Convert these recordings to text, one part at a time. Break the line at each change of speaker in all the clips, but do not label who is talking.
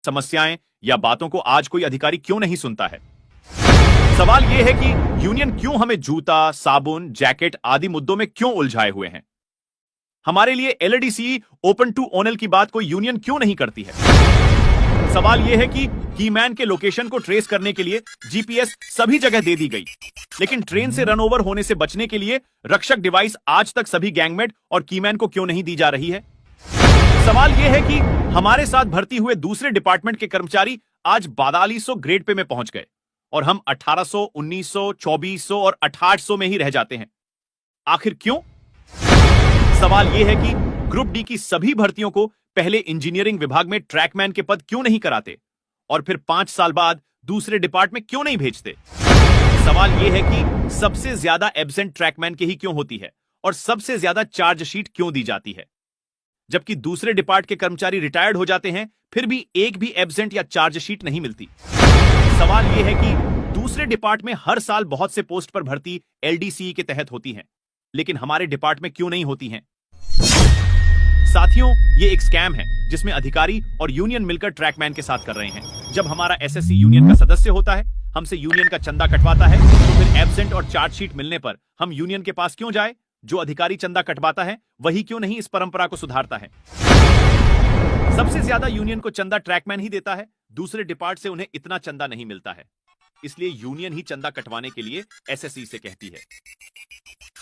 समस्याएं या बातों को आज कोई अधिकारी क्यों नहीं सुनता है। सवाल यह है कि यूनियन क्यों हमें जूता, साबुन, जैकेट आदि मुद्दों में क्यों उलझाए हुए हैं। हमारे लिए एलडीसी ओपन टू ओनल की बात कोई यूनियन क्यों नहीं करती है। सवाल यह है कि कीमैन के लोकेशन को ट्रेस करने के लिए जीपीएस सभी जगह दे दी गई, लेकिन ट्रेन से रनओवर होने से बचने के लिए रक्षक डिवाइस आज तक सभी गैंगमेट और कीमैन को क्यों नहीं दी जा रही है। सवाल यह है कि हमारे साथ भर्ती हुए दूसरे डिपार्टमेंट के कर्मचारी आज 4200 ग्रेड पे में पहुंच गए और हम 1800, 1900, 2400 और 2800 में ही रह जाते हैं। आखिर क्यों? सवाल यह है कि ग्रुप डी की सभी भर्तियों को पहले इंजीनियरिंग विभाग में ट्रैकमैन के पद क्यों नहीं कराते और फिर 5 साल बाद दूसरे डिपार्टमेंट क्यों नहीं भेजते। सवाल यह है कि सबसे ज्यादा एब्सेंट ट्रैकमैन के ही क्यों होती है और सबसे ज्यादा चार्जशीट क्यों दी जाती है, जबकि दूसरे डिपार्ट के कर्मचारी रिटायर्ड हो जाते हैं फिर भी एक भी एब्सेंट या चार्जशीट नहीं मिलती। सवाल यह है कि दूसरे डिपार्ट में हर साल बहुत से पोस्ट पर भर्ती एलडीसी के तहत होती हैं, लेकिन हमारे डिपार्ट में क्यों नहीं होती हैं। साथियों, ये एक स्कैम है जिसमें अधिकारी और यूनियन मिलकर ट्रैकमैन के साथ कर रहे हैं। जब हमारा एसएससी यूनियन का सदस्य होता है, हमसे यूनियन का चंदा कटवाता है, तो फिर एब्सेंट और चार्जशीट मिलने पर हम यूनियन के पास क्यों जाए। जो अधिकारी चंदा कटवाता है वही क्यों नहीं इस परंपरा को सुधारता है। सबसे ज्यादा यूनियन को चंदा ट्रैकमैन ही देता है, दूसरे डिपार्ट से उन्हें इतना चंदा नहीं मिलता है, इसलिए यूनियन ही चंदा कटवाने के लिए एसएससी से कहती है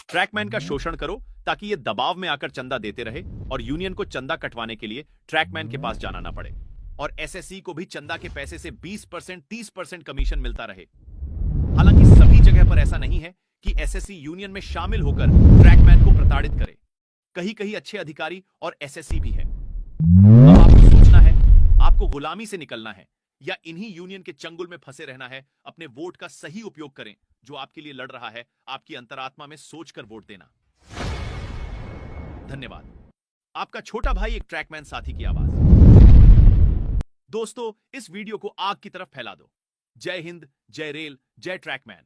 ट्रैकमैन का शोषण करो ताकि ये दबाव में आकर चंदा देते रहे और यूनियन को चंदा कटवाने के लिए ट्रैकमैन के पास जाना ना पड़े और एसएससी को भी चंदा के पैसे से 20%, 30% कमीशन मिलता रहे। हालांकि सभी जगह पर ऐसा नहीं है कि एसएससी यूनियन में शामिल होकर ट्रैकमैन को प्रताड़ित करे। कहीं कहीं अच्छे अधिकारी और एसएससी भी है। अब आपको सोचना है, आपको गुलामी से निकलना है या इन्हीं यूनियन के चंगुल में फंसे रहना है। अपने वोट का सही उपयोग करें। जो आपके लिए लड़ रहा है, आपकी अंतरात्मा में सोचकर वोट देना। धन्यवाद। आपका छोटा भाई एक ट्रैकमैन साथी की आवाज। दोस्तों, इस वीडियो को आग की तरफ फैला दो। जय हिंद, जय रेल, जय ट्रैकमैन।